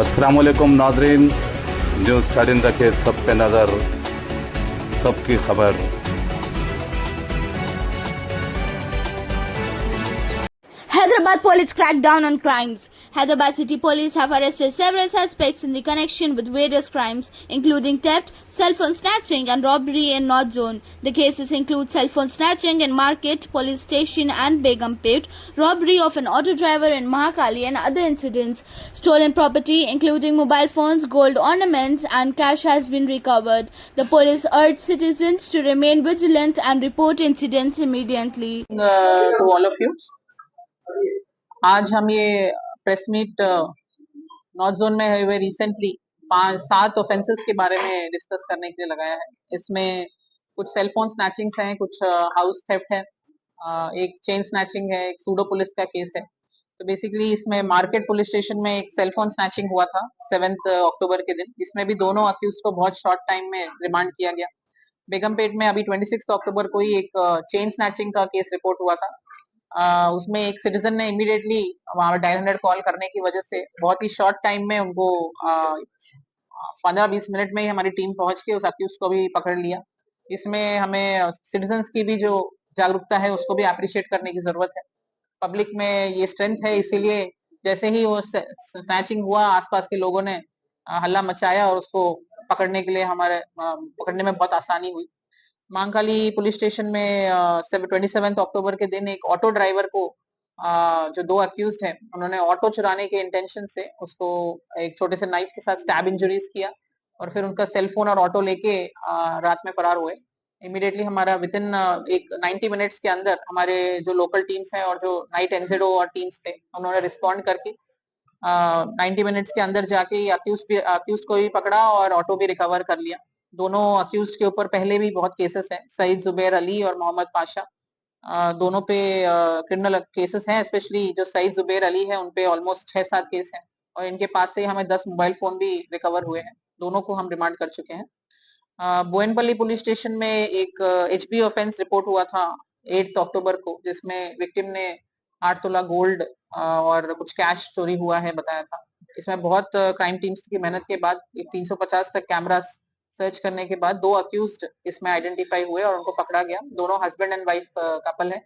अस्सलाम वालेकुम नाजरीन, न्यूज़ 13 रखे सब पे नज़र, सबकी खबर। Hyderabad police crack down on crimes. Hyderabad city police have arrested several suspects in the connection with various crimes, including theft, cell phone snatching and robbery in North Zone. The cases include cell phone snatching in Market, Police Station and Begumpet, robbery of an auto driver in Mahakali and other incidents. Stolen property including mobile phones, gold ornaments and cash has been recovered. The police urged citizens to remain vigilant and report incidents immediately. To all of you, आज हम ये press meet north zone में हुए recently 5-7 offences के बारे में discuss करने के लिए लगाया है। इसमें कुछ सेल फोन स्नैचिंग्स हैं, कुछ हाउस थेफ्ट है, एक चेन स्नैचिंग है, एक सूडो पुलिस का केस है। तो बेसिकली इसमें मार्केट पुलिस स्टेशन में एक सेल फोन स्नैचिंग हुआ था 7 अक्टूबर के दिन। इसमें भी दोनों अक्यूज को बहुत शॉर्ट टाइम में रिमांड किया गया। बेगमपेट में अभी 26 अक्टूबर को ही एक चेन स्नैचिंग का केस रिपोर्ट हुआ था। उसमें एक सिटीजन ने इमीडिएटली वहां डायल 100 कॉल करने की वजह से बहुत ही शॉर्ट टाइम में उनको 15-20 मिनट में ही हमारी टीम पहुंच के उस अक्यूज को भी पकड़ लिया। इसमें हमें सिटीजन्स की भी जो जागरूकता है उसको भी अप्रिशिएट करने की जरूरत है। पब्लिक में ये स्ट्रेंथ है, इसीलिए जैसे ही वो स्नैचिंग हुआ आसपास के लोगों ने हल्ला मचाया और उसको पकड़ने के लिए हमारे पकड़ने में बहुत आसानी हुई। महाकाली पुलिस स्टेशन में 27 अक्टूबर के दिन एक ऑटो ड्राइवर को जो 2 अक्यूज्ड हैं उन्होंने ऑटो चुराने के इंटेंशन से उसको एक छोटे से नाइफ के साथ स्टैब इंजरीज किया और फिर उनका सेल फोन और ऑटो लेके रात में फरार हुए। इमीडिएटली हमारा विद इन एक 90 मिनट्स के अंदर हमारे जो लोकल टीम्स हैं और जो नाइट एनजेडो और टीम्स थे उन्होंने रिस्पॉन्ड करके 90 मिनट्स के अंदर जाके अक्यूज को भी पकड़ा और ऑटो भी रिकवर कर लिया। दोनों अक्यूज के ऊपर पहले भी बहुत केसेस हैं, सईद जुबैर अली और मोहम्मद पाशा, दोनों पे क्रिमिनल केसेस हैं। स्पेशली जो सईद जुबैर अली है उनपे ऑलमोस्ट 6-7 केस हैं और इनके पास से हमें 10 मोबाइल फोन भी रिकवर हुए हैं। दोनों को हम रिमांड कर चुके हैं। बोयनपल्ली पुलिस स्टेशन में एक एचबी ऑफेंस रिपोर्ट हुआ था 8 अक्टूबर को, जिसमें विक्टिम ने 8 तोला गोल्ड और कुछ कैश चोरी हुआ है बताया था। इसमें बहुत क्राइम टीम्स की मेहनत के बाद 350 तक कैमरास सर्च करने के बाद 2 अक्यूज्ड इसमें आइडेंटिफाई हुए और उनको पकड़ा गया। दोनों हस्बैंड एंड वाइफ कपल है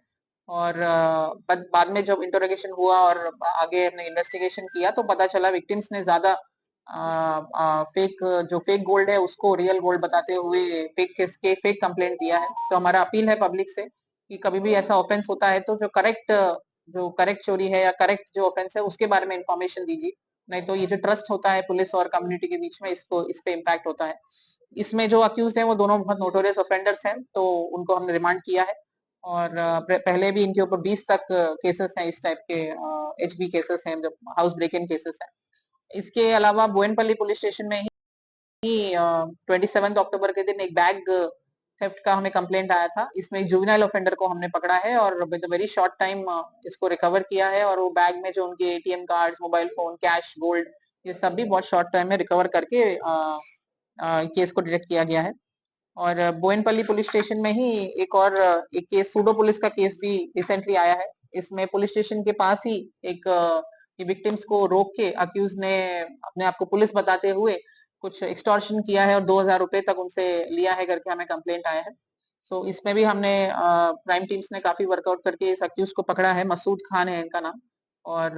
और बाद में जब इंटरोगेशन हुआ और आगे हमने इन्वेस्टिगेशन किया तो पता चला विक्टिम्स ने ज्यादा फेक गोल्ड है उसको रियल गोल्ड बताते हुए फेक कंप्लेंट दिया है। तो हमारा अपील है पब्लिक से कि कभी भी ऐसा ऑफेंस होता है तो जो करेक्ट चोरी है या करेक्ट जो ऑफेंस है उसके बारे में इंफॉर्मेशन दीजिए, नहीं तो ये जो ट्रस्ट होता है पुलिस और कम्युनिटी के बीच में इस पे इम्पैक्ट होता है। इसमें जो अक्यूज हैं वो दोनों बहुत नोटोरियस ऑफेंडर्स हैं, तो उनको हमने रिमांड किया है और पहले भी इनके ऊपर 20 तक केसेस हैं, इस टाइप के एचबी केसेस हैं, जो हाउस ब्रेक इन केसेस हैं। इसके अलावा बोयनपल्ली पुलिस स्टेशन में ही 27 अक्टूबर के दिन एक बैग थेफ्ट का हमें कंप्लेंट आया था। इसमें एक जुवेनाइल ऑफेंडर को हमने पकड़ा है और विद वेरी शॉर्ट टाइम इसको रिकवर किया है और वो बैग में जो उनके ATM cards, mobile phone, cash, gold, ये सब भी बहुत शॉर्ट टाइम में रिकवर करके केस को डिटेक्ट किया गया है। और बोयनपल्ली पुलिस स्टेशन में ही एक केस सूडो पुलिस का केस भी रिसेंटली आया है। इसमें पुलिस स्टेशन के पास ही एक विक्टिम्स को रोक के अक्यूज ने अपने आप को पुलिस बताते हुए कुछ एक्सटॉर्शन किया है और 2000 रुपए तक उनसे लिया है करके हमें कंप्लेंट आया है। सो इसमें भी हमने क्राइम टीम्स ने काफी वर्कआउट करके इस अक्यूज को पकड़ा है। मसूद खान है इनका नाम और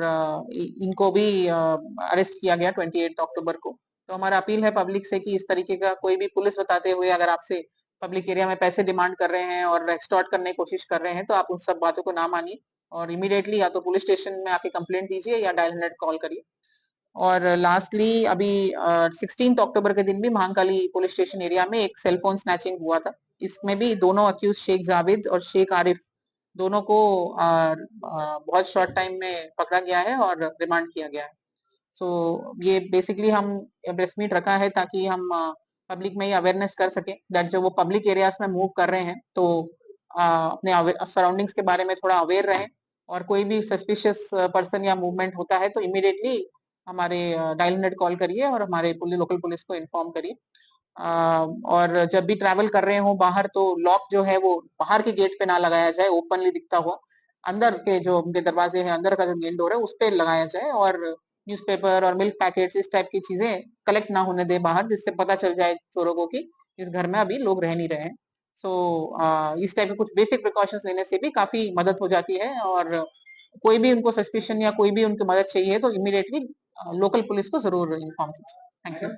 इनको भी अरेस्ट किया गया 28 अक्टूबर को। तो हमारा अपील है पब्लिक से कि इस तरीके का कोई भी पुलिस बताते हुए अगर आपसे पब्लिक एरिया में पैसे डिमांड कर रहे हैं और एक्सटॉर्ट करने की कोशिश कर रहे हैं तो आप उन सब बातों को ना मानिए और इमीडिएटली या तो पुलिस स्टेशन में आके कंप्लेंट दीजिए या डायल 100 कॉल करिए। और लास्टली अभी 16 अक्टूबर के दिन भी महाकाली पुलिस स्टेशन एरिया में एक सेलफोन स्नैचिंग हुआ था। इसमें भी दोनों अक्यूज शेख जावेद और शेख आरिफ दोनों को बहुत शॉर्ट टाइम में पकड़ा गया है और रिमांड किया गया है। सो ये बेसिकली हम प्रेस मीट रखा है ताकि हम पब्लिक में ये अवेयरनेस कर सके दैट जो वो पब्लिक एरियाज में मूव कर रहे हैं तो अपने सराउंडिंग्स के बारे में थोड़ा अवेयर रहें और कोई भी सस्पिशियस पर्सन या मूवमेंट होता है तो इमीडिएटली हमारे डायल 100 कॉल करिए और हमारे लोकल पुलिस को इन्फॉर्म करिए। और जब भी ट्रैवल कर रहे हो बाहर तो लॉक जो है वो बाहर के गेट पे ना लगाया जाए, ओपनली दिखता हुआ अंदर के जो उनके दरवाजे हैं, अंदर का जो मेन डोर है उस पे लगाया जाए और न्यूज़पेपर और मिल्क पैकेट्स इस टाइप की चीजें कलेक्ट ना होने दे बाहर, जिससे पता चल जाए चोरों को कि इस घर में अभी लोग रह नहीं रहे हैं। सो इस टाइप के कुछ बेसिक प्रिकॉशंस लेने से भी काफी मदद हो जाती है, और कोई भी उनको सस्पिशन या कोई भी उनको मदद चाहिए तो इमीडिएटली लोकल पुलिस को जरूर इन्फॉर्म कीजिए। Thank you.